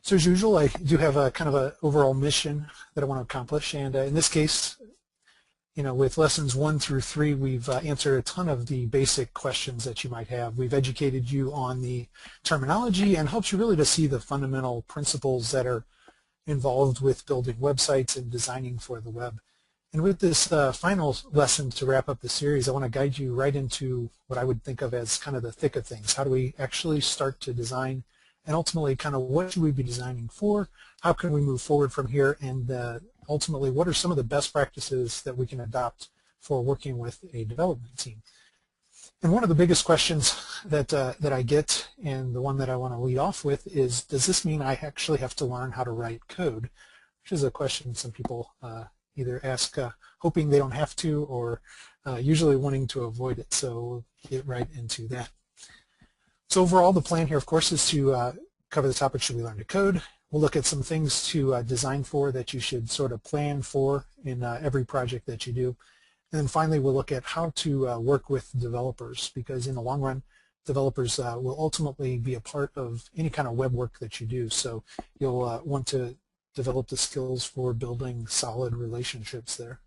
So as usual, I do have a kind of an overall mission that I want to accomplish, and in this case, with lessons 1 through 3, we've answered a ton of the basic questions that you might have. We've educated you on the terminology and helped you really to see the fundamental principles that are involved with building websites and designing for the web. And with this final lesson to wrap up the series, I want to guide you right into what I would think of as kind of the thick of things. How do we actually start to design, and ultimately kind of what should we be designing for? How can we move forward from here? And ultimately, what are some of the best practices that we can adopt for working with a development team? And one of the biggest questions that I get, and the one that I want to lead off with, is, does this mean I actually have to learn how to write code? Which is a question some people either ask hoping they don't have to, or usually wanting to avoid it. So we'll get right into that. So overall, the plan here, of course, is to cover the topic, should we learn to code? We'll look at some things to design for that you should sort of plan for in every project that you do. And then finally, we'll look at how to work with developers, because in the long run, developers will ultimately be a part of any kind of web work that you do. So you'll want to develop the skills for building solid relationships there.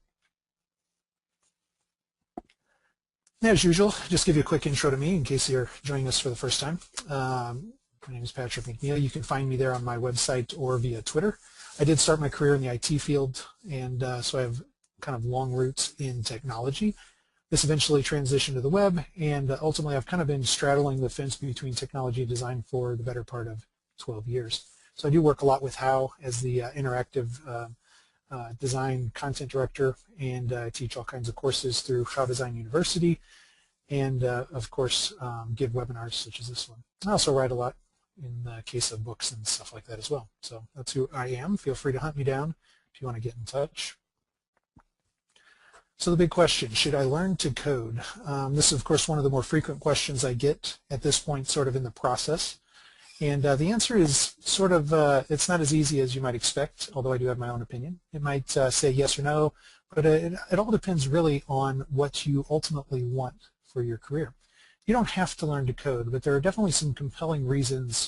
As usual, just give you a quick intro to me in case you're joining us for the first time. My name is Patrick McNeil. You can find me there on my website or via Twitter. I did start my career in the IT field, and so I have kind of long roots in technology. This eventually transitioned to the web, and ultimately I've kind of been straddling the fence between technology and design for the better part of 12 years. So I do work a lot with HOW as the interactive design content director, and I teach all kinds of courses through HOW Design University, and of course give webinars such as this one. I also write a lot in the case of books and stuff like that as well. So that's who I am. Feel free to hunt me down if you want to get in touch. So the big question, should I learn to code? This is, of course, one of the more frequent questions I get at this point sort of in the process. And the answer is sort of, it's not as easy as you might expect, although I do have my own opinion. It might say yes or no, but it all depends really on what you ultimately want for your career. You don't have to learn to code, but there are definitely some compelling reasons